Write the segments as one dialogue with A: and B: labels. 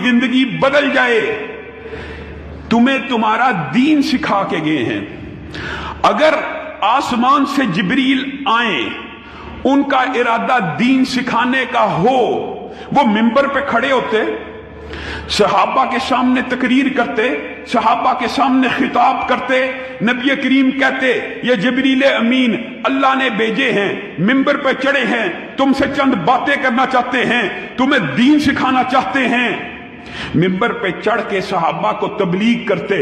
A: زندگی بدل جائے. تمہیں تمہارا دین سکھا کے گئے ہیں. اگر آسمان سے جبریل آئیں، ان کا ارادہ دین سکھانے کا ہو، وہ منبر پہ کھڑے ہوتے، صحابہ کے سامنے تقریر کرتے، صحابہ کے سامنے خطاب کرتے، نبی کریم کہتے یہ جبریل امین اللہ نے بھیجے ہیں، منبر پہ چڑھے ہیں، تم سے چند باتیں کرنا چاہتے ہیں، تمہیں دین سکھانا چاہتے ہیں. منبر پہ چڑھ کے صحابہ کو تبلیغ کرتے،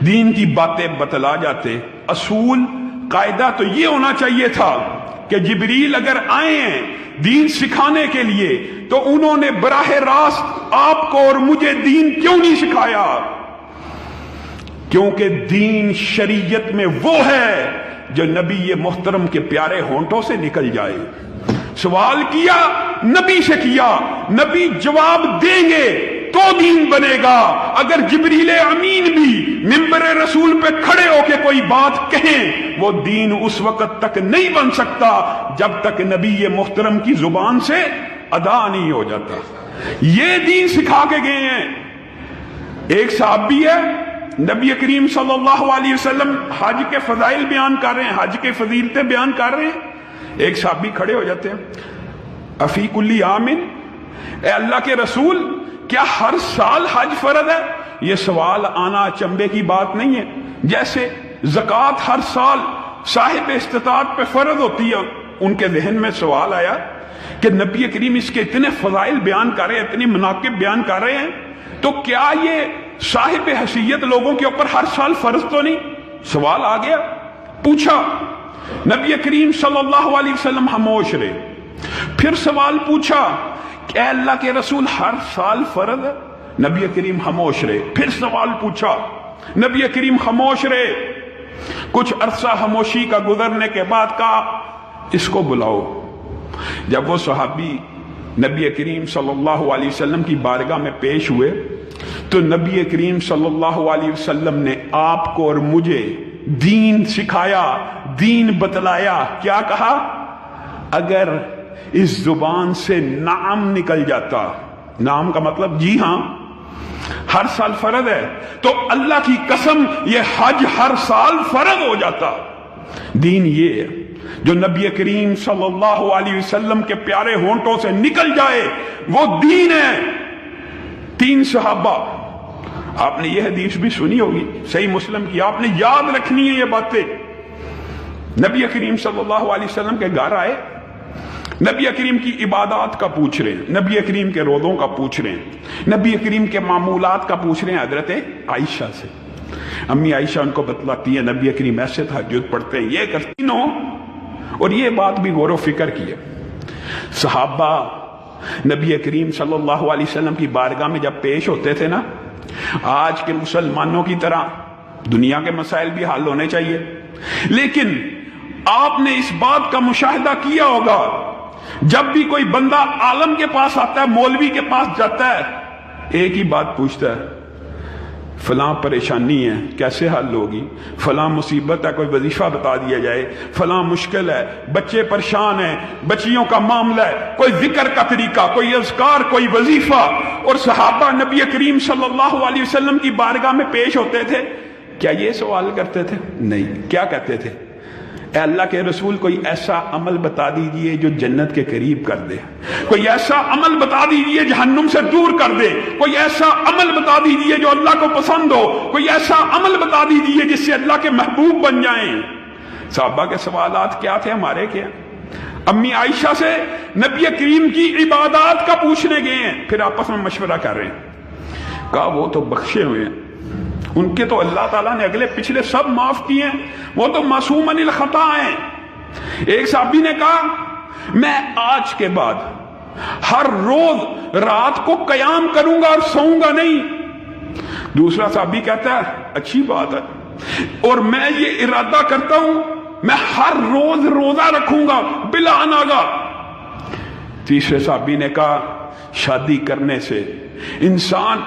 A: دین کی باتیں بتلا جاتے. اصول قاعدہ تو یہ ہونا چاہیے تھا کہ جبریل اگر آئے ہیں دین سکھانے کے لیے تو انہوں نے براہ راست آپ کو اور مجھے دین کیوں نہیں سکھایا؟ کیونکہ دین شریعت میں وہ ہے جو نبی محترم کے پیارے ہونٹوں سے نکل جائے. سوال کیا، نبی سے کیا، نبی جواب دیں گے تو دین بنے گا. اگر جبریل امین بھی منبر رسول پہ کھڑے ہو کے کوئی بات کہیں، وہ دین اس وقت تک نہیں بن سکتا جب تک نبی محترم کی زبان سے ادا نہیں ہو جاتا. یہ دین سکھا کے گئے ہیں. ایک صحابی ہے، نبی کریم صلی اللہ علیہ وسلم حج کے فضائل بیان کر رہے ہیں، حج کے فضیلتیں بیان کر رہے ہیں. ایک صحابی کھڑے ہو جاتے ہیں، افی کلی عامن، اے اللہ کے رسول کیا ہر سال حج فرض ہے؟ یہ سوال آنا چمبے کی بات نہیں ہے. جیسے زکوٰۃ ہر سال صاحب استطاعت پہ فرض ہوتی ہے، ان کے ذہن میں سوال آیا کہ نبی کریم اس کے اتنے فضائل بیان کر رہے ہیں، اتنی مناقب بیان کر رہے ہیں، تو کیا یہ صاحب حیثیت لوگوں کے اوپر ہر سال فرض تو نہیں؟ سوال آ گیا. پوچھا، نبی کریم صلی اللہ علیہ وسلم خاموش رہے. پھر سوال پوچھا کہ اے اللہ کے رسول ہر سال فرض ہے؟ نبی کریم خاموش رہے. پھر سوال پوچھا، نبی کریم خاموش رہے. کچھ عرصہ خاموشی کا گزرنے کے بعد کہا اس کو بلاؤ. جب وہ صحابی نبی کریم صلی اللہ علیہ وسلم کی بارگاہ میں پیش ہوئے تو نبی کریم صلی اللہ علیہ وسلم نے آپ کو اور مجھے دین سکھایا، دین بتلایا. کیا کہا؟ اگر اس زبان سے نعم نکل جاتا، نعم کا مطلب جی ہاں ہر سال فرض ہے، تو اللہ کی قسم یہ حج ہر سال فرض ہو جاتا. دین یہ ہے جو نبی کریم صلی اللہ علیہ وسلم کے پیارے ہونٹوں سے نکل جائے، وہ دین ہے. 3 صحابہ، آپ نے یہ حدیث بھی سنی ہوگی صحیح مسلم کی، آپ نے یاد رکھنی ہے یہ باتیں. نبی کریم صلی اللہ علیہ وسلم کے گھر آئے، نبی کریم کی عبادات کا پوچھ رہے ہیں، نبی کریم کے روزوں کا پوچھ رہے ہیں، نبی کریم کے معمولات کا پوچھ رہے ہیں حضرت عائشہ سے. امی عائشہ ان کو بتلاتی ہے نبی کریم ایسے تہجد پڑھتے ہیں، یہ کرتی نو. اور یہ بات بھی غور و فکر کی ہے. صحابہ نبی کریم صلی اللہ علیہ وسلم کی بارگاہ میں جب پیش ہوتے تھے نا، آج کے مسلمانوں کی طرح دنیا کے مسائل بھی حل ہونے چاہیے، لیکن آپ نے اس بات کا مشاہدہ کیا ہوگا جب بھی کوئی بندہ عالم کے پاس آتا ہے، مولوی کے پاس جاتا ہے، ایک ہی بات پوچھتا ہے، فلاں پریشانی ہے کیسے حل ہوگی، فلاں مصیبت ہے کوئی وظیفہ بتا دیا جائے، فلاں مشکل ہے، بچے پریشان ہیں، بچیوں کا معاملہ ہے، کوئی ذکر کا طریقہ، کوئی اذکار، کوئی وظیفہ. اور صحابہ نبی کریم صلی اللہ علیہ وسلم کی بارگاہ میں پیش ہوتے تھے، کیا یہ سوال کرتے تھے؟ نہیں. کیا کہتے تھے؟ اے اللہ کے رسول کوئی ایسا عمل بتا دیجئے جو جنت کے قریب کر دے، کوئی ایسا عمل بتا دیجئے جہنم سے دور کر دے، کوئی ایسا عمل بتا دیجئے جو اللہ کو پسند ہو، کوئی ایسا عمل بتا دیجئے جس سے اللہ کے محبوب بن جائیں. صحابہ کے سوالات کیا تھے، ہمارے کیا؟ امی عائشہ سے نبی کریم کی عبادات کا پوچھنے گئے ہیں، پھر آپس میں مشورہ کر رہے ہیں. کہا وہ تو بخشے ہوئے ہیں، ان کے تو اللہ تعالیٰ نے اگلے پچھلے سب معاف کیے ہیں، وہ تو معصوم عن الخطا ہیں. ایک صحابی نے کہا میں آج کے بعد ہر روز رات کو قیام کروں گا اور سوؤں گا نہیں. دوسرا صحابی کہتا ہے اچھی بات ہے، اور میں یہ ارادہ کرتا ہوں میں ہر روز روزہ رکھوں گا بلا ناگا. تیسرے صحابی نے کہا شادی کرنے سے انسان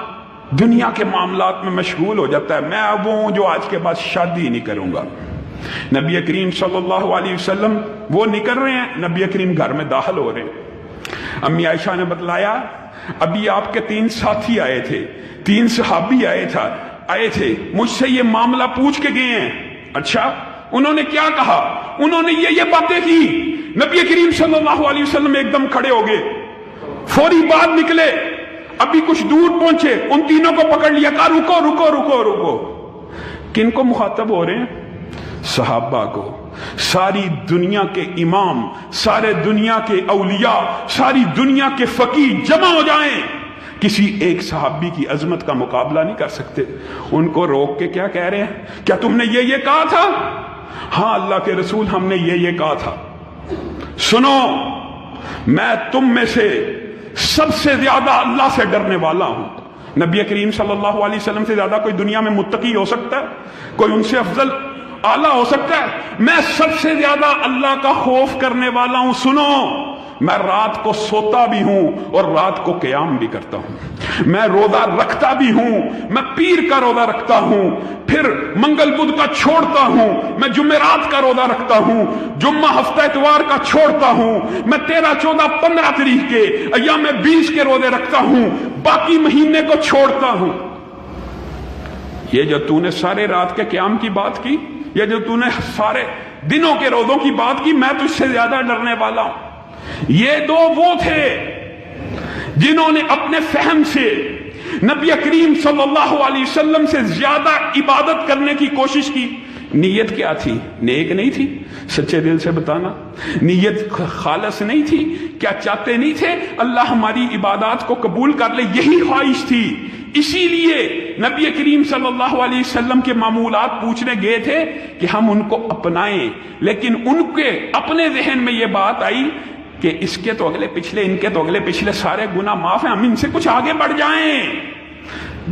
A: دنیا کے معاملات میں مشغول ہو جاتا ہے، میں اب وہ ہوں جو آج کے بعد شادی نہیں کروں گا. نبی کریم صلی اللہ علیہ وسلم وہ نکل رہے ہیں، نبی کریم گھر میں داخل ہو رہے ہیں. امی عائشہ نے بتلایا ابھی آپ کے 3 ساتھی آئے تھے، 3 صحابی آئے تھے، مجھ سے یہ معاملہ پوچھ کے گئے ہیں۔ اچھا، انہوں نے کیا کہا؟ انہوں نے یہ باتیں کی۔ نبی کریم صلی اللہ علیہ وسلم ایک دم کھڑے ہو گئے، فوری بعد نکلے، ابھی کچھ دور پہنچے، ان تینوں کو پکڑ لیا، کہا رکو رکو رکو رکو۔ کن کو مخاطب ہو رہے ہیں؟ صحابہ کو۔ ساری دنیا کے امام، سارے دنیا کے اولیاء، ساری دنیا کے فقیہ جمع ہو جائیں، کسی ایک صحابی کی عظمت کا مقابلہ نہیں کر سکتے۔ ان کو روک کے کیا کہہ رہے ہیں؟ کیا تم نے یہ کہا تھا؟ ہاں اللہ کے رسول، ہم نے یہ کہا تھا۔ سنو، میں تم میں سے سب سے زیادہ اللہ سے ڈرنے والا ہوں۔ نبی کریم صلی اللہ علیہ وسلم سے زیادہ کوئی دنیا میں متقی ہو سکتا ہے؟ کوئی ان سے افضل اعلیٰ ہو سکتا ہے؟ میں سب سے زیادہ اللہ کا خوف کرنے والا ہوں۔ سنو، میں رات کو سوتا بھی ہوں اور رات کو قیام بھی کرتا ہوں، میں روزہ رکھتا بھی ہوں، میں پیر کا روزہ رکھتا ہوں، پھر منگل بدھ کا چھوڑتا ہوں، میں جمعرات کا روزہ رکھتا ہوں، جمعہ ہفتہ اتوار کا چھوڑتا ہوں، میں 13، 14، 15 تاریخ کے ایام 20 کے روزے رکھتا ہوں، باقی مہینے کو چھوڑتا ہوں۔ یہ جو تو نے سارے رات کے قیام کی بات کی، یہ جو تو نے سارے دنوں کے روزوں کی بات کی، میں تجھ سے زیادہ ڈرنے والا ہوں۔ یہ دو وہ تھے جنہوں نے اپنے فہم سے نبی کریم صلی اللہ علیہ وسلم سے زیادہ عبادت کرنے کی کوشش کی۔ نیت کیا تھی؟ نیک نہیں تھی؟ سچے دل سے بتانا، نیت خالص نہیں تھی؟ کیا چاہتے نہیں تھے اللہ ہماری عبادات کو قبول کر لے؟ یہی خواہش تھی۔ اسی لیے نبی کریم صلی اللہ علیہ وسلم کے معمولات پوچھنے گئے تھے کہ ہم ان کو اپنائیں، لیکن ان کے اپنے ذہن میں یہ بات آئی کہ اس کے تو اگلے پچھلے، ان کے تو اگلے پچھلے سارے گناہ معاف ہیں، ہم ان سے کچھ آگے بڑھ جائیں۔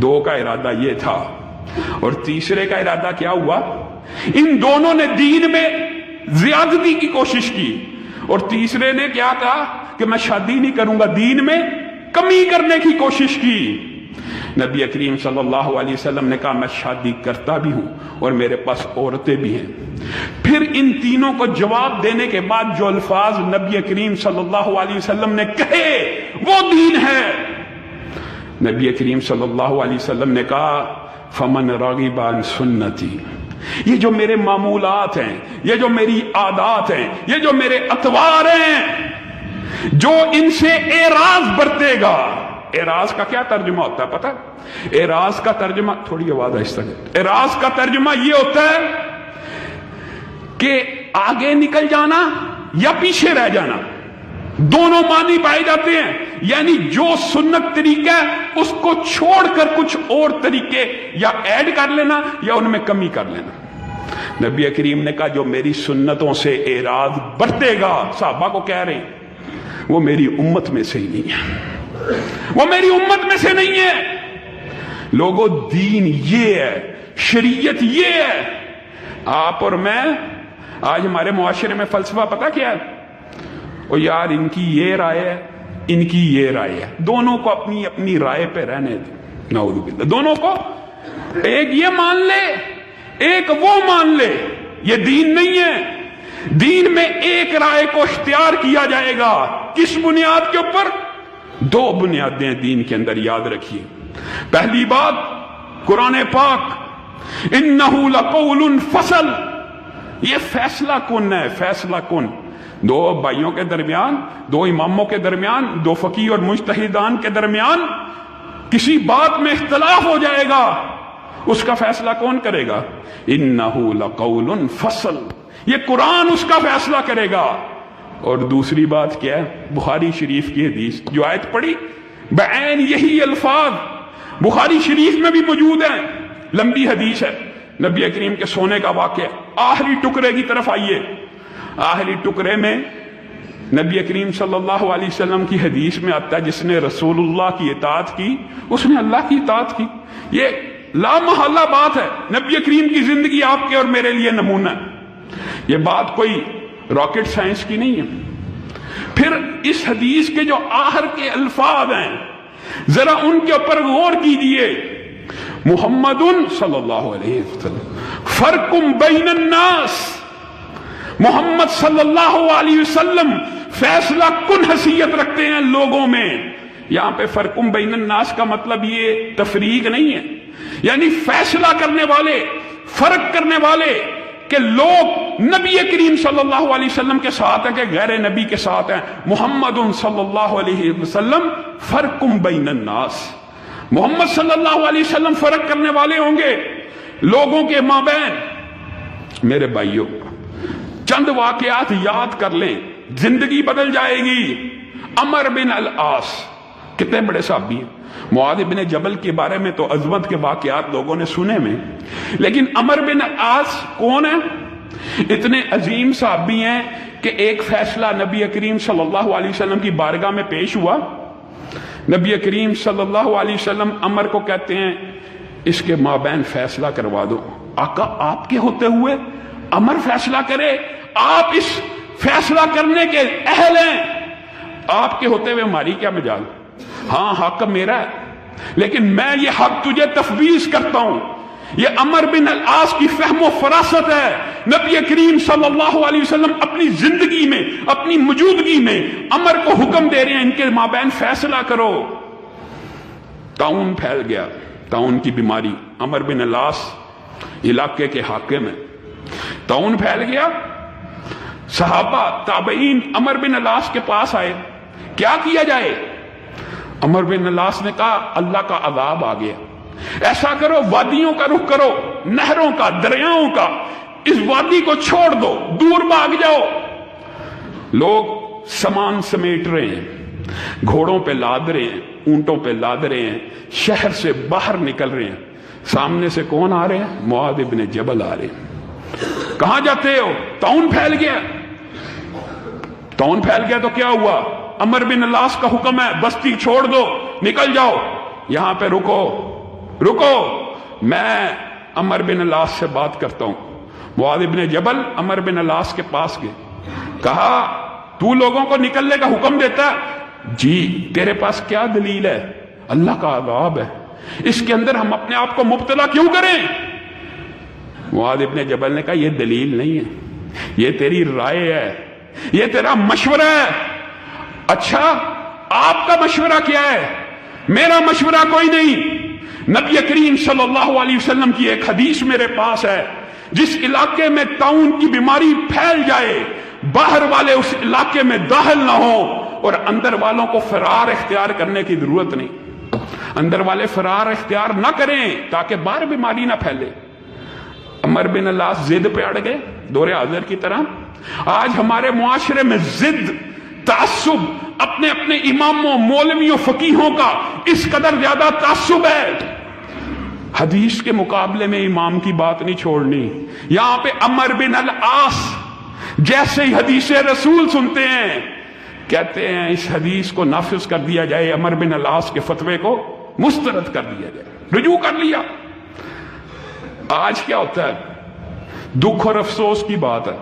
A: 2 کا ارادہ یہ تھا، اور تیسرے کا ارادہ کیا ہوا؟ ان دونوں نے دین میں زیادتی کی کوشش کی، اور تیسرے نے کیا کہا کہ میں شادی نہیں کروں گا، دین میں کمی کرنے کی کوشش کی۔ نبی کریم صلی اللہ علیہ وسلم نے کہا میں شادی کرتا بھی ہوں اور میرے پاس عورتیں بھی ہیں۔ پھر ان تینوں کو جواب دینے کے بعد جو الفاظ نبی کریم صلی اللہ علیہ وسلم نے کہے وہ دین ہے۔ نبی کریم صلی اللہ علیہ وسلم نے کہا فمن راغب عن سنتی، یہ جو میرے معمولات ہیں، یہ جو میری عادات ہیں، یہ جو میرے اطوار ہیں، جو ان سے اعراض برتے گا۔ اعراض کا کیا ترجمہ ہوتا ہے پتہ؟ اعراض کا ترجمہ، تھوڑی آواز آہستہ کریں، اعراض کا ترجمہ یہ ہوتا ہے کہ آگے نکل جانا یا پیچھے رہ جانا، دونوں معنی پائے جاتے ہیں۔ یعنی جو سنت طریقہ ہے اس کو چھوڑ کر کچھ اور طریقے یا ایڈ کر لینا یا ان میں کمی کر لینا۔ نبی کریم نے کہا جو میری سنتوں سے اعراض برتے گا، صحابہ کو کہہ رہے ہیں، وہ میری امت میں سے ہی نہیں ہے، وہ میری امت میں سے نہیں ہے۔ لوگوں، دین یہ ہے، شریعت یہ ہے۔ آپ اور میں، آج ہمارے معاشرے میں فلسفہ پتہ کیا ہے؟ او یار ان کی یہ رائے ہے، ان کی یہ رائے ہے، دونوں کو اپنی اپنی رائے پہ رہنے دیں۔ نعوذ باللہ، دونوں کو ایک یہ مان لے ایک وہ مان لے، یہ دین نہیں ہے۔ دین میں ایک رائے کو اختیار کیا جائے گا، کس بنیاد کے اوپر؟ 2 بنیادیں دین کے اندر یاد رکھیے۔ پہلی بات قرآن پاک، انہ لقول فصل، یہ فیصلہ کن ہے، فیصلہ کن۔ 2 بھائیوں کے درمیان، 2 اماموں کے درمیان، 2 فقیہ اور مجتہدان کے درمیان کسی بات میں اختلاف ہو جائے گا، اس کا فیصلہ کون کرے گا؟ انہ لقول فصل، یہ قرآن اس کا فیصلہ کرے گا۔ اور دوسری بات کیا ہے؟ بخاری شریف کی حدیث، جو آیت پڑھی بعین یہی الفاظ بخاری شریف میں بھی موجود ہیں، لمبی حدیث ہے، نبی کریم کے سونے کا واقعہ۔ آخری ٹکڑے کی طرف آئیے، آخری ٹکڑے میں نبی کریم صلی اللہ علیہ وسلم کی حدیث میں آتا ہے جس نے رسول اللہ کی اطاعت کی اس نے اللہ کی اطاعت کی۔ یہ لا محالہ بات ہے، نبی کریم کی زندگی آپ کے اور میرے لیے نمونہ ہے، یہ بات کوئی راکٹ سائنس کی نہیں ہے۔ پھر اس حدیث کے جو آخر کے الفاظ ہیں ذرا ان کے اوپر غور کیجئے، محمد صلی اللہ علیہ وسلم فرق بین الناس، محمد صلی اللہ علیہ وسلم فیصلہ کن حیثیت رکھتے ہیں لوگوں میں۔ یہاں پہ فرقم بین الناس کا مطلب یہ تفریق نہیں ہے، یعنی فیصلہ کرنے والے، فرق کرنے والے کہ لوگ نبی کریم صلی اللہ علیہ وسلم کے ساتھ ہیں کہ غیر نبی کے ساتھ ہیں. محمد صلی اللہ علیہ وسلم فرقم بین الناس، محمد صلی اللہ علیہ وسلم فرق کرنے والے ہوں گے لوگوں کے مابین. میرے بھائیوں، چند واقعات یاد کر لیں، زندگی بدل جائے گی. عمر بن العاص کتنے بڑے صحابی ہیں. معاذ بن جبل کے بارے میں تو عظمت کے واقعات لوگوں نے سنے میں، لیکن عمر بن العاص کون ہے؟ اتنے عظیم صحابی ہیں کہ ایک فیصلہ نبی کریم صلی اللہ علیہ وسلم کی بارگاہ میں پیش ہوا. نبی کریم صلی اللہ علیہ وسلم عمر کو کہتے ہیں اس کے مابین فیصلہ کروا دو. آقا آپ کے ہوتے ہوئے عمر فیصلہ کرے؟ آپ اس فیصلہ کرنے کے اہل ہیں، آپ کے ہوتے ہوئے ہماری کیا مجال؟ ہاں حق میرا ہے، لیکن میں یہ حق تجھے تفویض کرتا ہوں. یہ عمر بن العاص کی فہم و فراست ہے. نبی کریم صلی اللہ علیہ وسلم اپنی زندگی میں، اپنی موجودگی میں عمر کو حکم دے رہے ہیں ان کے مابین فیصلہ کرو. طاعون پھیل گیا، طاعون کی بیماری. عمر بن العاص علاقے کے حاکم ہیں. طاعون پھیل گیا، صحابہ تابعین عمر بن العاص کے پاس آئے، کیا کیا جائے؟ عمر بن العاص نے کہا اللہ کا عذاب آ گیا، ایسا کرو وادیوں کا رخ کرو، نہروں کا، دریاؤں کا، اس وادی کو چھوڑ دو، دور بھاگ جاؤ. لوگ سامان سمیٹ رہے ہیں، گھوڑوں پہ لاد رہے ہیں، اونٹوں پہ لاد رہے ہیں، شہر سے باہر نکل رہے ہیں. سامنے سے کون آ رہے ہیں؟ معاذ بن جبل آ رہے ہیں. کہاں جاتے ہو؟ طاعون پھیل گیا. طاعون پھیل گیا تو کیا ہوا؟ عمر بن العاص کا حکم ہے بستی چھوڑ دو، نکل جاؤ، یہاں پہ رکو رکو، میں عمر بن العاص سے بات کرتا ہوں. معاذ بن جبل عمر بن العاص کے پاس گئے، کہا تو لوگوں کو نکلنے کا حکم دیتا ہے؟ جی. تیرے پاس کیا دلیل ہے؟ اللہ کا عذاب ہے، اس کے اندر ہم اپنے آپ کو مبتلا کیوں کریں؟ معاذ بن جبل نے کہا یہ دلیل نہیں ہے، یہ تیری رائے ہے، یہ تیرا مشورہ ہے. اچھا آپ کا مشورہ کیا ہے؟ میرا مشورہ کوئی نہیں. نبی کریم صلی اللہ علیہ وسلم کی ایک حدیث میرے پاس ہے، جس علاقے میں طاعون کی بیماری پھیل جائے، باہر والے اس علاقے میں داخل نہ ہوں اور اندر والوں کو فرار اختیار کرنے کی ضرورت نہیں. اندر والے فرار اختیار نہ کریں تاکہ باہر بیماری نہ پھیلے. عمر بن العاص ضد پہ اڑ گئے دور حاضر کی طرح. آج ہمارے معاشرے میں ضد، تعصب، اپنے اپنے اماموں، مولویوں، فقیہوں کا اس قدر زیادہ تعصب ہے. حدیث کے مقابلے میں امام کی بات نہیں چھوڑنی. یہاں پہ عمر بن العاص جیسے ہی حدیث رسول سنتے ہیں کہتے ہیں اس حدیث کو نافذ کر دیا جائے، عمر بن العاص کے فتوے کو مسترد کر دیا جائے، رجوع کر لیا. آج کیا ہوتا ہے؟ دکھ اور افسوس کی بات ہے.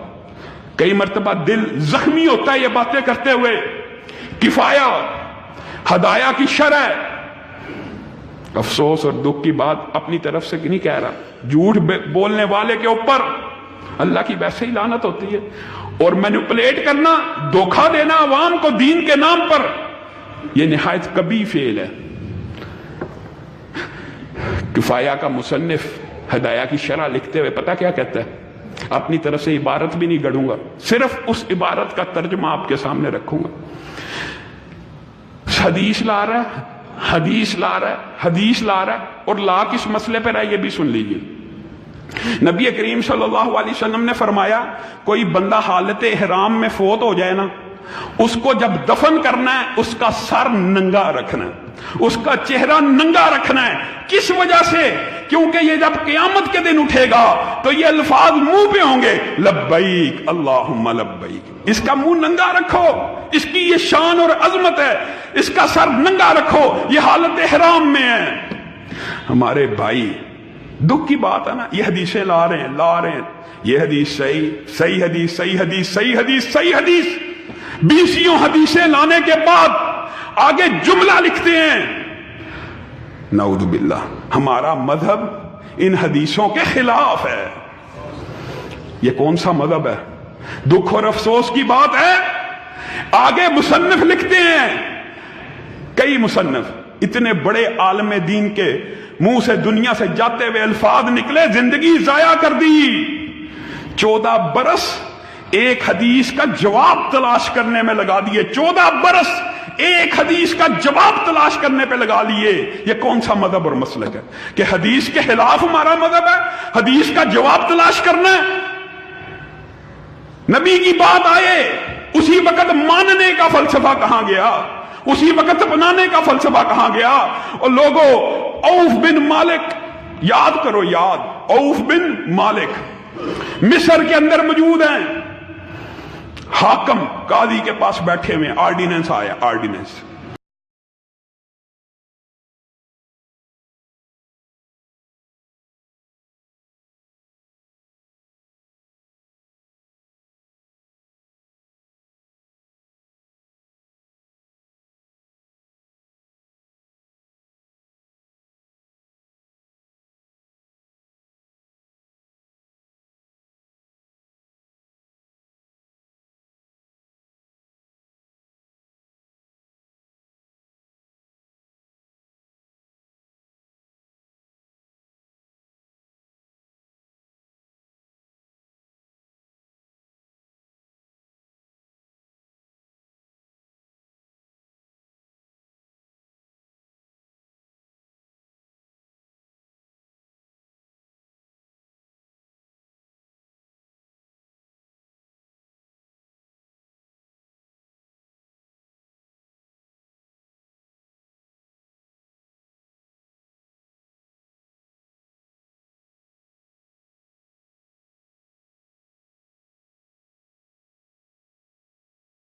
A: کئی مرتبہ دل زخمی ہوتا ہے یہ باتیں کرتے ہوئے. کفایہ ہدایہ کی شرح، افسوس اور دکھ کی بات اپنی طرف سے نہیں کہہ رہا، جھوٹ بولنے والے کے اوپر اللہ کی ویسے ہی لعنت ہوتی ہے. اور مینپولیٹ کرنا، دھوکہ دینا عوام کو دین کے نام پر، یہ نہایت کبھی فعل ہے. کفایہ کا مصنف ہدایہ کی شرح لکھتے ہوئے پتہ کیا کہتا ہے؟ اپنی طرف سے عبارت بھی نہیں گڑوں گا، صرف اس عبارت کا ترجمہ آپ کے سامنے رکھوں گا. حدیث لا رہا ہے، حدیث لا رہا ہے، حدیث لا رہا ہے، اور لا کس مسئلے پر ہے یہ بھی سن لیجیے. نبی کریم صلی اللہ علیہ وسلم نے فرمایا کوئی بندہ حالت احرام میں فوت ہو جائے نا، اس کو جب دفن کرنا ہے اس کا سر ننگا رکھنا ہے، اس کا چہرہ ننگا رکھنا ہے. کس وجہ سے؟ کیونکہ یہ جب قیامت کے دن اٹھے گا تو یہ الفاظ منہ پہ ہوں گے، لبیک اللہم لبیک. اس کا منہ ننگا رکھو، اس کی یہ شان اور عظمت ہے، اس کا سر ننگا رکھو، یہ حالت احرام میں ہے. ہمارے بھائی دکھ کی بات ہے نا، یہ حدیثیں لا رہے ہیں، یہ حدیث صحیح حدیث، صحیح حدیث، صحیح حدیث، صحیح حدیث. 20 حدیثیں لانے کے بعد آگے جملہ لکھتے ہیں نعوذ باللہ ہمارا مذہب ان حدیثوں کے خلاف ہے. یہ کون سا مذہب ہے؟ دکھ اور افسوس کی بات ہے. آگے مصنف لکھتے ہیں کئی مصنف اتنے بڑے عالم دین کے منہ سے دنیا سے جاتے ہوئے الفاظ نکلے، زندگی ضائع کر دی، 14 برس ایک حدیث کا جواب تلاش کرنے میں لگا دیے، 14 برس ایک حدیث کا جواب تلاش کرنے پہ لگا لیے۔ یہ کون سا مذہب اور مسلک ہے کہ حدیث کے خلاف ہمارا مذہب ہے، حدیث کا جواب تلاش کرنا ہے؟ نبی کی بات آئے اسی وقت ماننے کا فلسفہ کہاں گیا، اسی وقت اپنانے کا فلسفہ کہاں گیا؟ اور لوگوں، عوف بن مالک یاد کرو، یاد، عوف بن مالک مصر کے اندر موجود ہیں، حاکم قاضی کے پاس بیٹھے ہوئے، آرڈیننس آیا، آرڈیننس،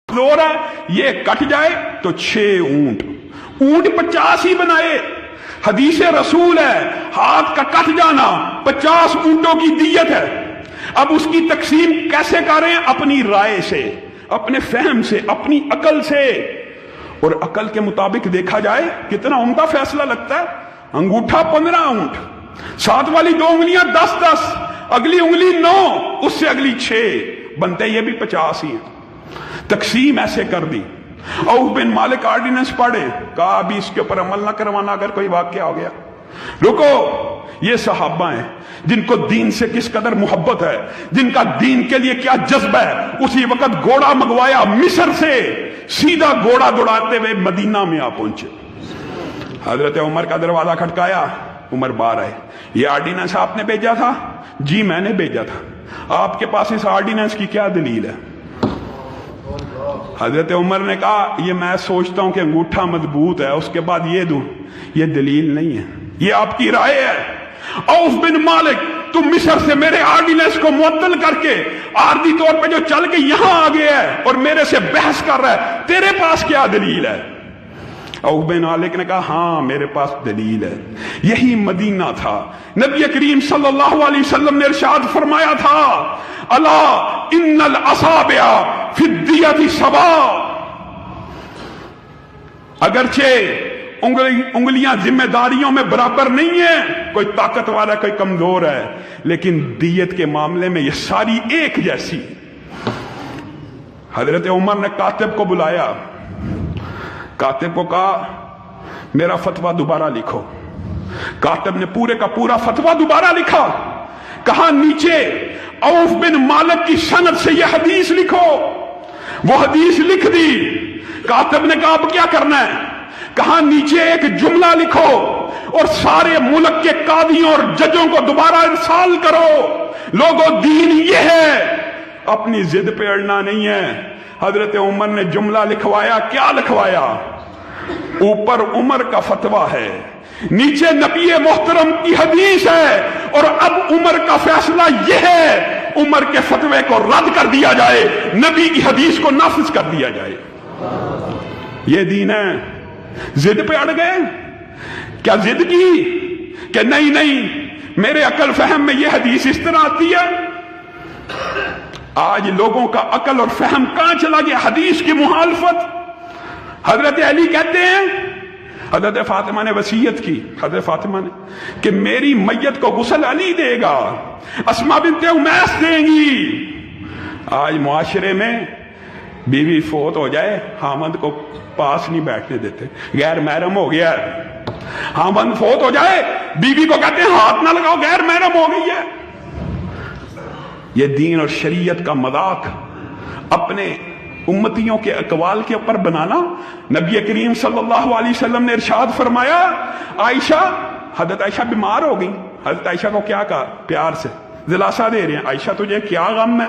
A: دور ہے، یہ کٹ جائے تو 6 اونٹ 50 ہی بنائے، حدیث رسول ہے، ہاتھ کا کٹ جانا 50 اونٹوں کی دیت ہے۔ اب اس کی تقسیم کیسے کریں؟ اپنی رائے سے، اپنے فہم سے، اپنی عقل سے، اور عقل کے مطابق دیکھا جائے کتنا عمدہ فیصلہ لگتا ہے۔ انگوٹھا 15 اونٹ، ساتھ والی 2 انگلیاں 10، اگلی انگلی 9، اس سے اگلی 6، بنتے یہ بھی 50 ہی ہیں۔ تقسیم ایسے کر دی۔ عوف بن مالک آرڈیننس پڑھے، کہا ابھی اس کے اوپر عمل نہ کروانا اگر کوئی واقعہ ہو گیا۔ رکو، یہ صحابہ ہیں جن کو دین سے کس قدر محبت ہے، جن کا دین کے لیے کیا جذبہ ہے۔ اسی وقت گھوڑا منگوایا مصر سے، سیدھا گھوڑا دوڑاتے ہوئے مدینہ میں آ پہنچے۔ حضرت عمر کا دروازہ کھٹکایا، عمر باہر آئے، یہ آرڈیننس آپ نے بھیجا تھا؟ جی میں نے بھیجا تھا۔ آپ کے پاس اس آرڈیننس کی کیا دلیل ہے؟ حضرت عمر نے کہا یہ میں سوچتا ہوں کہ انگوٹھا مضبوط ہے، اس کے بعد یہ دوں، یہ دلیل نہیں ہے، یہ آپ کی رائے ہے۔ عوف بن مالک، تم مصر سے میرے آرڈیننس کو معطل کر کے عارضی طور پہ جو چل کے یہاں آ گیا ہے اور میرے سے بحث کر رہا ہے، تیرے پاس کیا دلیل ہے؟ عوف بن مالک نے کہا ہاں میرے پاس دلیل ہے۔ یہی مدینہ تھا، نبی کریم صلی اللہ علیہ وسلم نے ارشاد فرمایا تھا، الا ان الاصابع فی الدیۃ سواء، اگرچہ انگلیاں ذمہ داریوں میں برابر نہیں ہیں، کوئی طاقت والا کوئی کمزور ہے، لیکن دیت کے معاملے میں یہ ساری ایک جیسی۔ حضرت عمر نے کاتب کو بلایا، کاتب کو کہا میرا فتویٰ دوبارہ لکھو۔ کاتب نے پورے کا پورا فتویٰ دوبارہ لکھا، کہا نیچے عوف بن مالک کی سند سے یہ حدیث لکھو۔ وہ حدیث لکھ دی۔ کاتب نے کہا اب کیا کرنا ہے؟ کہا نیچے ایک جملہ لکھو اور سارے ملک کے قاضیوں اور ججوں کو دوبارہ ارسال کرو، لوگوں دین یہ ہے، اپنی ضد پہ اڑنا نہیں ہے۔ حضرت عمر نے جملہ لکھوایا، کیا لکھوایا؟ اوپر عمر کا فتویٰ ہے، نیچے نبی محترم کی حدیث ہے، اور اب عمر کا فیصلہ یہ ہے، عمر کے فتوے کو رد کر دیا جائے، نبی کی حدیث کو نافذ کر دیا جائے۔ یہ دین ہے۔ ضد پہ اڑ گئے، کیا ضد کی کہ نہیں نہیں میرے عقل فہم میں یہ حدیث اس طرح آتی ہے؟ آج لوگوں کا عقل اور فہم کہاں چلا گیا؟ حدیث کی مخالفت۔ حضرت علی کہتے ہیں، حضرت فاطمہ نے وصیت کی، حضرت فاطمہ نے، کہ میری میت کو غسل علی دے گا، اسماء بنت امیس دیں گی۔ آج معاشرے میں بیوی فوت ہو جائے خاوند کو پاس نہیں بیٹھنے دیتے، غیر محرم ہو گیا ہے۔ خاوند فوت ہو جائے بیوی کو کہتے ہیں ہاتھ نہ لگاؤ، غیر محرم ہو گئی ہے۔ یہ دین اور شریعت کا مذاق اپنے امتیوں کے اقوال کے اوپر بنانا۔ نبی کریم صلی اللہ علیہ وسلم نے ارشاد فرمایا، عائشہ، حضرت عائشہ بیمار ہو گئی، حضرت عائشہ کو کیا کہا؟ پیار سے دلاسا دے رہے ہیں، عائشہ تجھے کیا غم ہے؟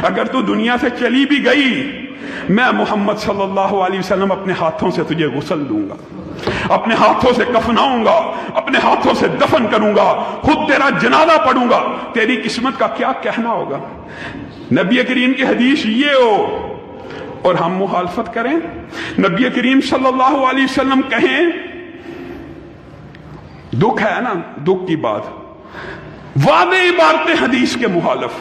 A: اگر تو دنیا سے چلی بھی گئی، میں محمد صلی اللہ علیہ وسلم اپنے ہاتھوں سے تجھے غسل دوں گا، اپنے ہاتھوں سے کفناؤں گا، اپنے ہاتھوں سے دفن کروں گا، خود تیرا جنازہ پڑھوں گا، تیری قسمت کا کیا کہنا ہوگا؟ نبی کریم کی حدیث یہ ہو اور ہم مخالفت کریں؟ نبی کریم صلی اللہ علیہ وسلم کہیں، دکھ ہے نا، دکھ کی بات، واضح عبارتیں حدیث کے مخالف۔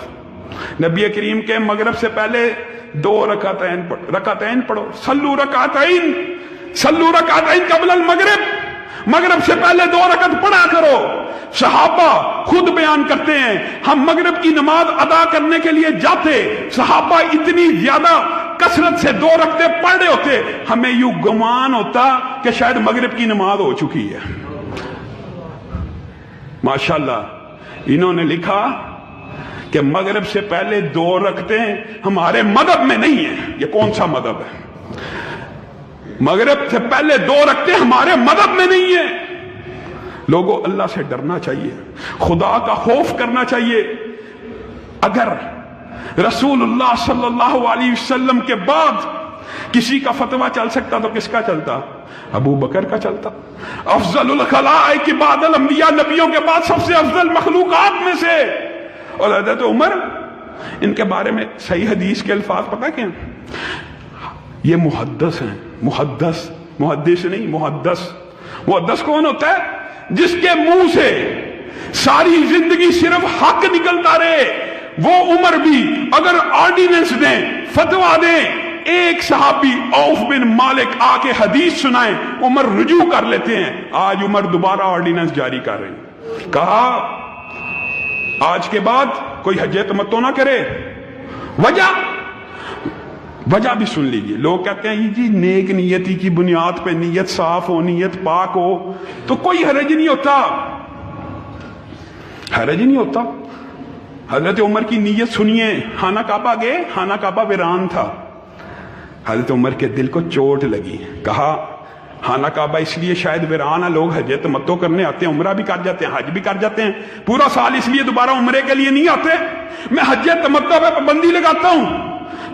A: نبی کریم کے مغرب سے پہلے 2 رکعتین پڑھو، صلو رکعتین قبل المغرب، مغرب سے پہلے 2 رکعت پڑھا کرو۔ صحابہ خود بیان کرتے ہیں، ہم مغرب کی نماز ادا کرنے کے لیے جاتے، صحابہ اتنی زیادہ کثرت سے 2 رکعتیں پڑھ رہے ہوتے، ہمیں یوں گمان ہوتا کہ شاید مغرب کی نماز ہو چکی ہے۔ ماشاءاللہ انہوں نے لکھا کہ مغرب سے پہلے 2 رکعتیں ہمارے مذہب میں نہیں ہیں۔ یہ کون سا مذہب ہے؟ مغرب سے پہلے 2 رکعتیں ہمارے مذہب میں نہیں ہیں۔ لوگوں، اللہ سے ڈرنا چاہیے، خدا کا خوف کرنا چاہیے۔ اگر رسول اللہ صلی اللہ علیہ وسلم کے بعد کسی کا فتویٰ چل سکتا تو کس کا چلتا؟ ابو بکر کا چلتا، افضل الخلائق بعد الانبیاء، نبیوں کے بعد سب سے افضل مخلوقات میں سے۔ اور حضرت عمر، ان کے بارے میں صحیح حدیث کے الفاظ پتہ کیا؟ یہ محدث ہیں، محدث نہیں، محدث کون ہوتا ہے؟ جس کے منہ سے ساری زندگی صرف حق نکلتا رہے۔ وہ عمر بھی اگر آرڈیننس دیں، فتویٰ دیں، ایک صحابی عوف بن مالک آ کے حدیث سنائیں، عمر رجوع کر لیتے ہیں۔ آج عمر دوبارہ آرڈیننس جاری کر رہے ہیں، کہا آج کے بعد کوئی حج تمتع نہ کرے۔ وجہ بھی سن لیجئے۔ لوگ کہتے ہیں جی نیک نیتی کی بنیاد پہ، نیت صاف ہو، نیت پاک ہو تو کوئی حرج نہیں ہوتا، حرج نہیں ہوتا۔ حضرت عمر کی نیت سنیے، خانہ کعبہ گئے، خانہ کعبہ ویران تھا، حضرت عمر کے دل کو چوٹ لگی، کہا خانہ کعبہ اس لیے شاید ویران ہے، لوگ حج تمتع کرنے آتے ہیں، عمرہ بھی کر جاتے ہیں، حج بھی کر جاتے ہیں، پورا سال اس لیے دوبارہ عمرے کے لیے نہیں آتے۔ میں حج تمتع پہ پابندی لگاتا ہوں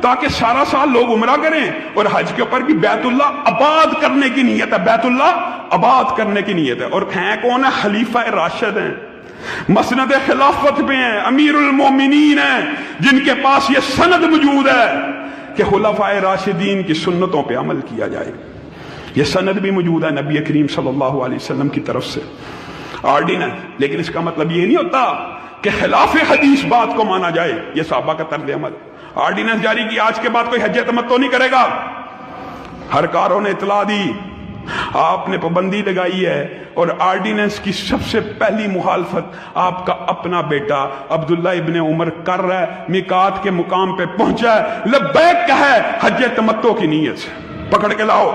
A: تاکہ سارا سال لوگ عمرہ کریں، اور حج کے اوپر بھی بیت اللہ آباد کرنے کی نیت ہے، بیت اللہ آباد کرنے کی نیت ہے۔ اور ہیں کون ہے؟ خلیفہ راشد ہیں، مسند خلافت پہ ہیں، امیر المومنین ہیں، جن کے پاس یہ سند موجود ہے کہ خلفائے راشدین کی سنتوں پہ عمل کیا جائے۔ یہ سند بھی موجود ہے نبی کریم صلی اللہ علیہ وسلم کی طرف سے، آرڈیننس۔ لیکن اس کا مطلب یہ نہیں ہوتا کہ خلاف حدیث بات کو مانا جائے، یہ صحابہ کا طرز عمل۔ آرڈیننس جاری کی، آج کے بعد کوئی حج تمتع نہیں کرے گا، ہر کاروں نے اطلاع دی، آپ نے پابندی لگائی ہے۔ اور آرڈیننس کی سب سے پہلی مخالفت آپ کا اپنا بیٹا عبداللہ ابن عمر کر رہا ہے، میقات کے مقام پہ پہنچا ہے، لبیک کہا ہے حج تمتع کی نیت سے، پکڑ کے لاؤ،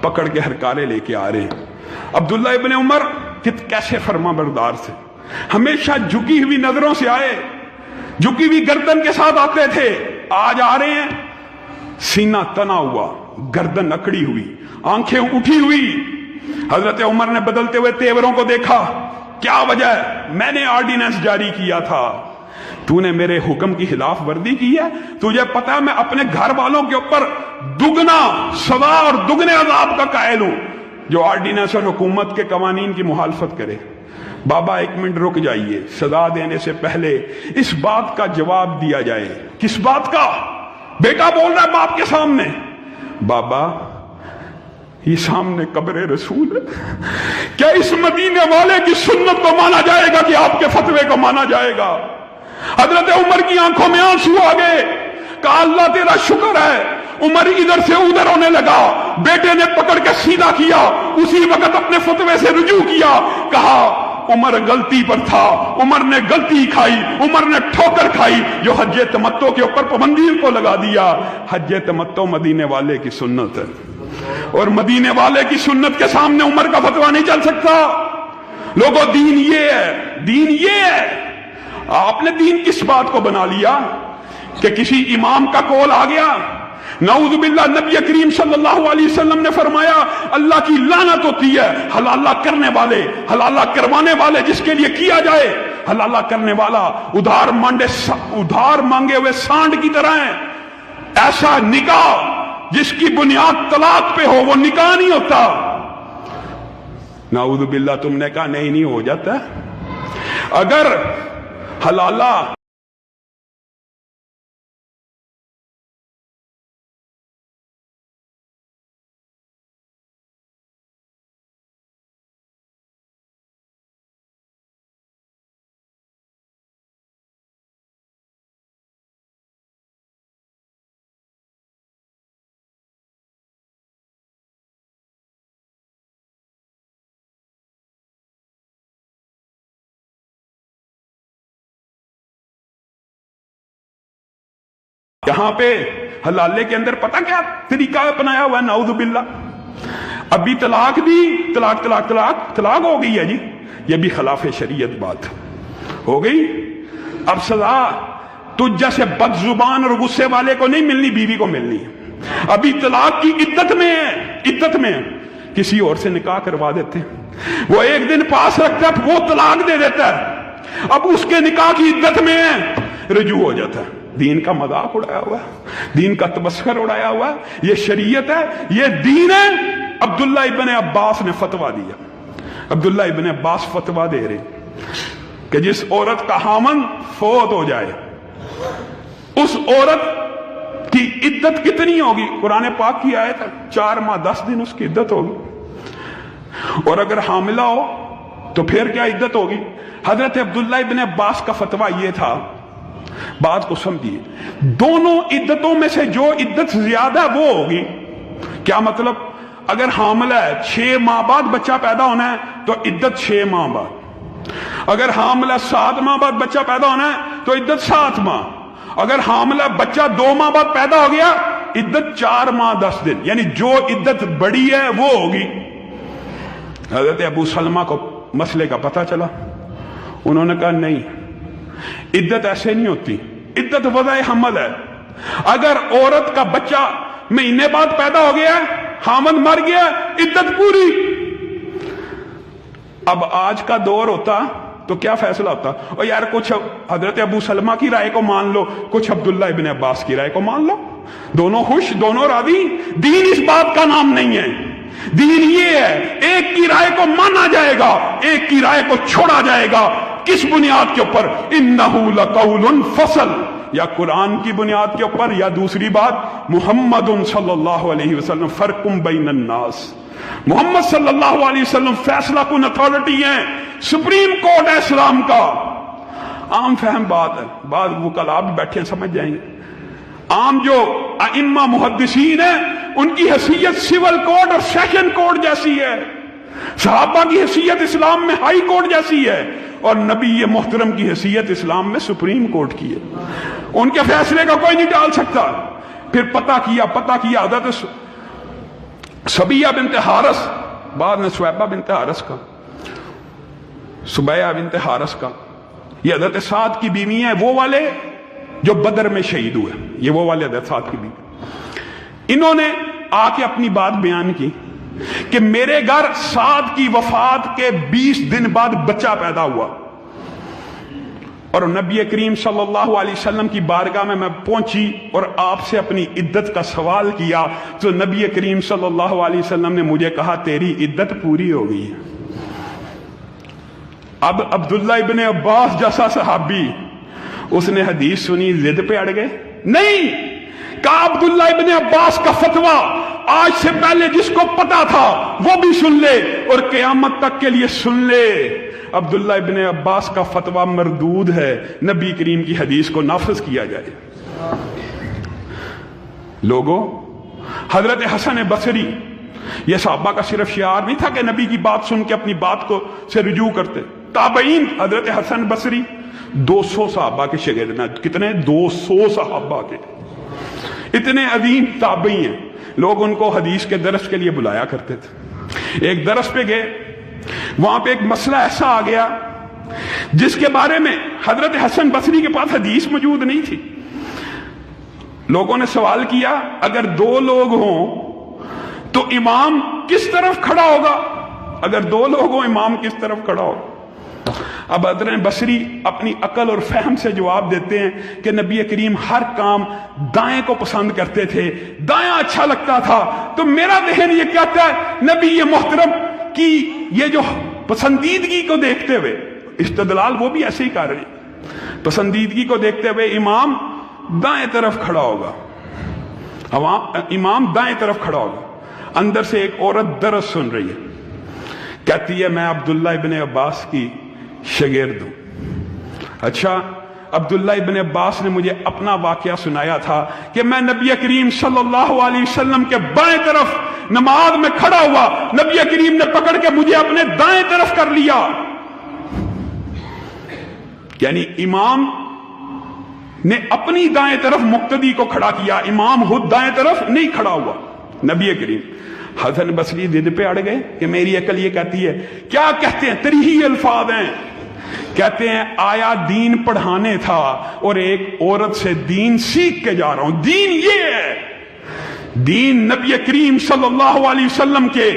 A: پکڑ کے ہر کارے لے کے آ رہے ہیں۔ عبداللہ ابن عمر کیسے فرما بردار تھے، ہمیشہ جھکی ہوئی نظروں سے آئے، جھکی ہوئی گردن کے ساتھ آتے تھے، آج آ رہے ہیں سینہ تنا ہوا، گردن اکڑی ہوئی، آنکھیں اٹھی ہوئی۔ حضرت عمر نے بدلتے ہوئے تیوروں کو دیکھا، کیا وجہ ہے؟ میں نے آرڈیننس جاری کیا تھا، تو نے میرے حکم کی خلاف ورزی کی ہے، تجھے پتا ہے میں اپنے گھر والوں کے اوپر دگنا سزا اور دگنے عذاب کا قائل ہوں جو آرڈیننس اور حکومت کے قوانین کی مخالفت کرے۔ بابا ایک منٹ رک جائیے، سزا دینے سے پہلے اس بات کا جواب دیا جائے۔ کس بات کا؟ بیٹا بول رہا ہے باپ کے سامنے، بابا یہ سامنے قبر رسول ہے، کیا اس مدینے والے کی سنت کو مانا جائے گا کہ آپ کے فتوے کو مانا جائے گا؟ حضرت عمر کی آنکھوں میں آنسو آ گئے، کہا اللہ تیرا شکر ہے۔ عمر ادھر سے ادھر ہونے لگا، بیٹے نے پکڑ کے سیدھا کیا، اسی وقت اپنے فتوے سے رجوع کیا، کہا عمر غلطی پر تھا، عمر نے غلطی کھائی، عمر نے ٹھوکر کھائی جو حج تمتع کے اوپر پابندی کو لگا دیا۔ حج تمتع مدینے والے کی سنت ہے، اور مدینے والے کی سنت کے سامنے عمر کا فتویٰ نہیں چل سکتا۔ لوگوں دین یہ ہے، دین یہ ہے۔ آپ نے دین کس بات کو بنا لیا کہ کسی امام کا قول آ گیا؟ نعوذ باللہ، نبی کریم صلی اللہ علیہ وسلم نے فرمایا اللہ کی لعنت ہوتی ہے حلالہ کرنے والے، حلالہ کروانے والے، جس کے لیے کیا جائے حلالہ کرنے والا ادھار مانگے ہوئے سانڈ کی طرح ہے۔ ایسا نکاح جس کی بنیاد طلاق پہ ہو وہ نکاح نہیں ہوتا۔ نعوذ باللہ، تم نے کہا نہیں ہو جاتا۔ اگر حلالہ یہاں پہ حلالے کے اندر پتہ کیا طریقہ اپنایا ہوا ہے؟ نعوذ باللہ، ابھی طلاق دی، طلاق ہو گئی ہے جی، یہ بھی خلاف شریعت بات ہو گئی۔ اب سزا تجھ جیسے بد زبان اور غصے والے کو نہیں ملنی، بیوی کو ملنی ہے۔ ابھی طلاق کی عدت میں ہے، عدت میں ہے، کسی اور سے نکاح کروا دیتے ہیں، وہ ایک دن پاس رکھتا ہے، وہ طلاق دے دیتا ہے، اب اس کے نکاح کی عدت میں ہے، رجوع ہو جاتا ہے۔ دین کا مذاق اڑایا ہوا ہے، دین کا تمسخر اڑایا ہوا ہے۔ یہ شریعت ہے، یہ دین ہے۔ عبداللہ ابن عباس نے فتویٰ دیا، عبداللہ ابن عباس فتویٰ دے رہے کہ جس عورت کا خاوند فوت ہو جائے اس عورت کی عدت کتنی ہوگی؟ قرآن پاک کی آیت ہے 4 ماہ 10 دن اس کی عدت ہوگی، اور اگر حاملہ ہو تو پھر کیا عدت ہوگی؟ حضرت عبداللہ ابن عباس کا فتویٰ یہ تھا، بات کو سمجھیے، دونوں عدتوں میں سے جو عدت زیادہ وہ ہوگی۔ کیا مطلب؟ اگر حاملہ ہے 6 ماہ بعد بچہ پیدا ہونا ہے تو عدت 6 ماہ بعد، اگر حاملہ 7 ماہ بعد بچہ پیدا ہونا ہے تو عدت 7 ماہ، اگر حاملہ بچہ 2 ماہ بعد پیدا ہو گیا عدت 4 ماہ 10 دن، یعنی جو عدت بڑی ہے وہ ہوگی۔ حضرت ابو سلمہ کو مسئلے کا پتہ چلا، انہوں نے کہا نہیں، عدت ایسے نہیں ہوتی، عدت وضع حمل ہے۔ اگر عورت کا بچہ مہینے بعد پیدا ہو گیا، حامل مر گیا، عدت پوری۔ اب آج کا دور ہوتا تو کیا فیصلہ ہوتا؟ اور یار کچھ حضرت ابو سلمہ کی رائے کو مان لو، کچھ عبداللہ ابن عباس کی رائے کو مان لو، دونوں خوش، دونوں راضی۔ دین اس بات کا نام نہیں ہے، دین یہ ہے ایک کی رائے کو مانا جائے گا، ایک کی رائے کو چھوڑا جائے گا۔ کس بنیاد کے اوپر؟ انہو لقول فصل، یا قرآن کی بنیاد کے اوپر، یا دوسری بات محمد صلی اللہ علیہ وسلم فرق بین الناس، محمد صلی اللہ علیہ وسلم فیصلہ کن اتھارٹی ہیں، سپریم کورٹ ہے اسلام کا۔ عام فہم بات ہے، بعض وکلاء بھی بیٹھے ہیں سمجھ جائیں گے۔ عام جو ائمہ محدثین ہیں ان کی حیثیت سول کورٹ اور سیشن کورٹ جیسی ہے، صحابہ کی حیثیت اسلام میں ہائی کورٹ جیسی ہے، اور نبی محترم کی حیثیت اسلام میں سپریم کورٹ کی ہے۔ ان کے فیصلے کا کوئی نہیں ٹال سکتا۔ پھر پتہ کیا حضرت سبیہ بنت حارث، بعد میں سویبہ بنت حارث کا، سبیہ بنت حارث کا، یہ حضرت سعد کی بیوی ہیں، وہ والے جو بدر میں شہید ہوئے، یہ وہ والے حضرت سعد کی بیوی۔ انہوں نے آ کے اپنی بات بیان کی کہ میرے گھر سعد کی وفات کے 20 دن بعد بچہ پیدا ہوا، اور نبی کریم صلی اللہ علیہ وسلم کی بارگاہ میں پہنچی اور آپ سے اپنی عدت کا سوال کیا تو نبی کریم صلی اللہ علیہ وسلم نے مجھے کہا تیری عدت پوری ہو گئی ہے۔ اب عبداللہ ابن عباس جیسا صحابی، اس نے حدیث سنی، ضد پہ اڑ گئے؟ نہیں، کہا عبداللہ ابن عباس کا فتویٰ آج سے پہلے جس کو پتا تھا وہ بھی سن لے اور قیامت تک کے لیے سن لے۔ عبداللہ ابن عباس کا فتویٰ مردود ہے، نبی کریم کی حدیث کو نافذ کیا جائے۔ لوگوں، حضرت حسن بصری یہ صحابہ کا صرف شعار نہیں تھا کہ نبی کی بات سن کے اپنی بات کو سے رجوع کرتے. تابعین حضرت حسن بصری 200 صحابہ کے شاگرد ہیں. کتنے؟ 200 صحابہ کے. اتنے عظیم تابعی ہیں. لوگ ان کو حدیث کے درس کے لیے بلایا کرتے تھے. ایک درس پہ گئے, وہاں پہ ایک مسئلہ ایسا آ گیا جس کے بارے میں حضرت حسن بصری کے پاس حدیث موجود نہیں تھی. لوگوں نے سوال کیا اگر 2 لوگ ہوں تو امام کس طرف کھڑا ہوگا؟ اگر 2 لوگ ہوں امام کس طرف کھڑا ہوگا؟ اب حضرت بصری اپنی عقل اور فہم سے جواب دیتے ہیں کہ نبی کریم ہر کام دائیں کو پسند کرتے تھے, دائیں اچھا لگتا تھا. تو میرا ذہن یہ کہتا ہے نبی محترم کی یہ جو پسندیدگی کو دیکھتے ہوئے, استدلال وہ بھی ایسے ہی کر رہے ہیں, پسندیدگی کو دیکھتے ہوئے امام دائیں طرف کھڑا ہوگا. امام دائیں طرف کھڑا ہوگا. اندر سے ایک عورت درس سن رہی ہے, کہتی ہے میں عبداللہ ابن عباس کی شاگرد ہوں. اچھا, عبداللہ ابن عباس نے مجھے اپنا واقعہ سنایا تھا کہ میں نبی کریم صلی اللہ علیہ وسلم کے بائیں طرف نماز میں کھڑا ہوا, نبی کریم نے پکڑ کے مجھے اپنے دائیں طرف کر لیا. یعنی امام نے اپنی دائیں طرف مقتدی کو کھڑا کیا, امام خود دائیں طرف نہیں کھڑا ہوا. نبی کریم حسن بصری ضد پہ اڑ گئے کہ میری عقل یہ کہتی ہے. کیا کہتے ہیں؟ تریحی الفاظ ہیں. کہتے ہیں آیا دین پڑھانے تھا اور ایک عورت سے دین سیکھ کے جا رہا ہوں. دین یہ ہے, دین نبی کریم صلی اللہ علیہ وسلم کے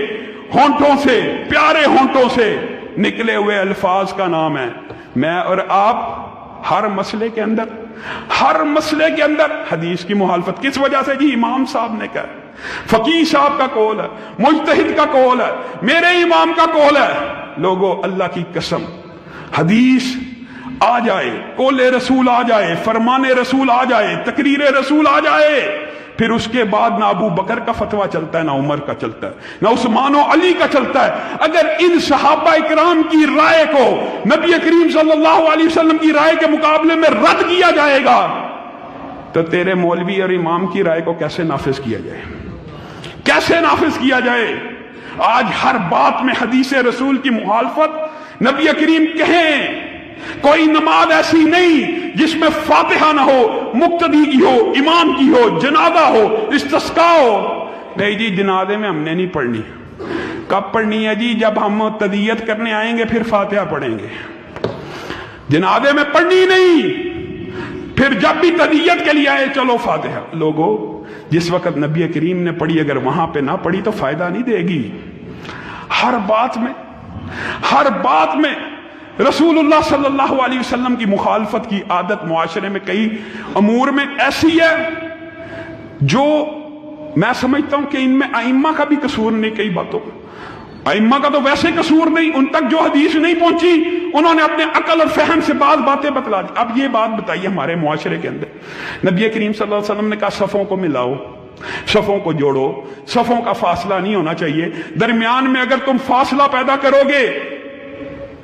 A: ہونٹوں سے, پیارے ہونٹوں سے نکلے ہوئے الفاظ کا نام ہے. میں اور آپ ہر مسئلے کے اندر حدیث کی مخالفت کس وجہ سے؟ جی امام صاحب نے کہا, فقیہ صاحب کا قول ہے, مجتہد کا قول ہے, میرے امام کا قول ہے. لوگوں اللہ کی قسم, حدیث آ جائے, قول رسول آ جائے, فرمان رسول آ جائے, تقریر رسول آ جائے, پھر اس کے بعد نہ ابو بکر کا فتویٰ چلتا ہے, نہ عمر کا چلتا ہے, نہ عثمان و علی کا چلتا ہے. اگر ان صحابہ اکرام کی رائے کو نبی کریم صلی اللہ علیہ وسلم کی رائے کے مقابلے میں رد کیا جائے گا تو تیرے مولوی اور امام کی رائے کو کیسے نافذ کیا جائے؟ کیسے نافذ کیا جائے؟ آج ہر بات میں حدیث رسول کی مخالفت. نبی کریم کہیں کوئی نماز ایسی نہیں جس میں فاتحہ نہ ہو, مقتدی کی ہو, امام کی ہو, جنازہ ہو, استسقاء ہو. نہیں جی جنازے میں ہم نے نہیں پڑھنی. کب پڑھنی ہے جی؟ جب ہم تدیت کرنے آئیں گے پھر فاتحہ پڑھیں گے. جنازے میں پڑھنی نہیں, پھر جب بھی تدیت کے لیے آئے چلو فاتحہ. لوگوں جس وقت نبی کریم نے پڑھی اگر وہاں پہ نہ پڑھی تو فائدہ نہیں دے گی. ہر بات میں رسول اللہ صلی اللہ علیہ وسلم کی مخالفت کی عادت معاشرے میں کئی امور میں ایسی ہے جو میں سمجھتا ہوں کہ ان میں ائمہ کا بھی قصور نہیں. کئی باتوں ائمہ کا تو ویسے قصور نہیں, ان تک جو حدیث نہیں پہنچی انہوں نے اپنے عقل اور فہم سے بعض باتیں بتلا دی. اب یہ بات بتائیے ہمارے معاشرے کے اندر نبی کریم صلی اللہ علیہ وسلم نے کہا صفوں کو ملاؤ, صفوں کو جوڑو, صفوں کا فاصلہ نہیں ہونا چاہیے. درمیان میں اگر تم فاصلہ پیدا کرو گے,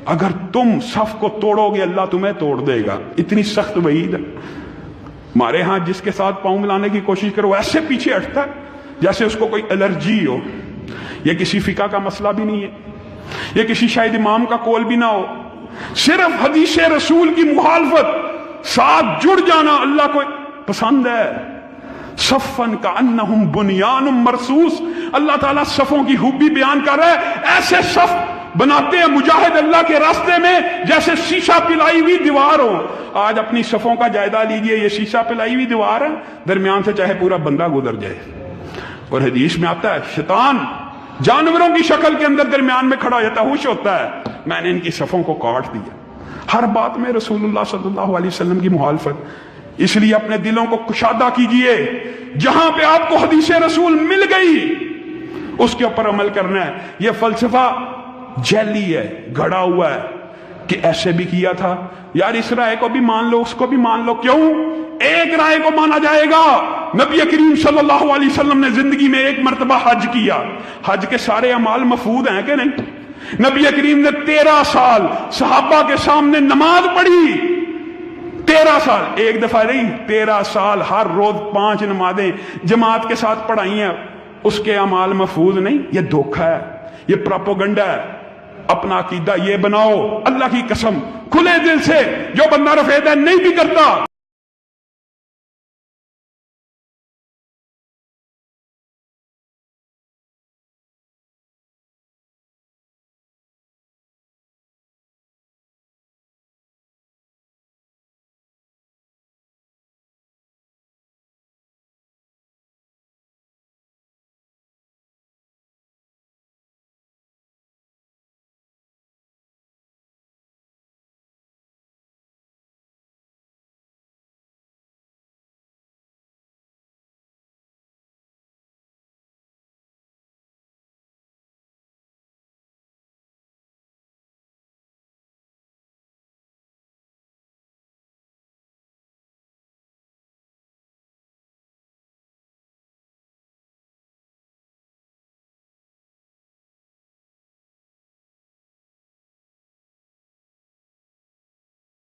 A: اگر تم صف کو توڑو گے اللہ تمہیں توڑ دے گا. اتنی سخت وعید ہے. ہمارے ہاں جس کے ساتھ پاؤں ملانے کی کوشش کرو ایسے پیچھے ہٹتا ہے جیسے اس کو کوئی الرجی ہو. یہ کسی فقہ کا مسئلہ بھی نہیں ہے, یہ کسی شاید امام کا قول بھی نہ ہو. صرف حدیث رسول کی مخالفت, ساتھ جڑ جانا اللہ کو پسند ہے. صفن کأنہم بنیان مرصوص, اللہ تعالیٰ صفوں کی خوبی بیان کر رہا ہے. ایسے صف بناتے ہیں مجاہد اللہ کے راستے میں جیسے شیشہ پلائی ہوئی دیوار ہو. آج اپنی صفوں کا جائزہ لیجئے, یہ شیشہ پلائی ہوئی دیوار ہے, درمیان سے چاہے پورا بندہ گزر جائے. اور حدیث میں آتا ہے شیطان جانوروں کی شکل کے اندر درمیان میں کھڑا ہو جاتا ہے, ہوش ہوتا ہے میں نے ان کی صفوں کو کاٹ دیا. ہر بات میں رسول اللہ صلی اللہ علیہ وسلم کی مخالفت. اس لیے اپنے دلوں کو کشادہ کیجئے, جہاں پہ آپ کو حدیث رسول مل گئی اس کے اوپر عمل کرنا ہے. یہ فلسفہ جعلی ہے, گھڑا ہوا ہے کہ ایسے بھی کیا تھا, یار اس رائے کو بھی مان لو, اس کو بھی مان لو. کیوں ایک رائے کو مانا جائے گا؟ نبی کریم صلی اللہ علیہ وسلم نے زندگی میں ایک مرتبہ حج کیا. حج کے سارے اعمال مفروض ہیں کہ نہیں؟ نبی کریم نے 13 سال صحابہ کے سامنے نماز پڑھی. 13 سال, ایک دفعہ نہیں, 13 سال ہر روز 5 نمازیں جماعت کے ساتھ پڑھائی ہیں. اس کے اعمال محفوظ نہیں، یہ دھوکہ ہے، یہ پروپیگنڈا ہے۔ اپنا عقیدہ یہ بناؤ، اللہ کی قسم کھلے دل سے جو بندہ رفع دین نہیں بھی کرتا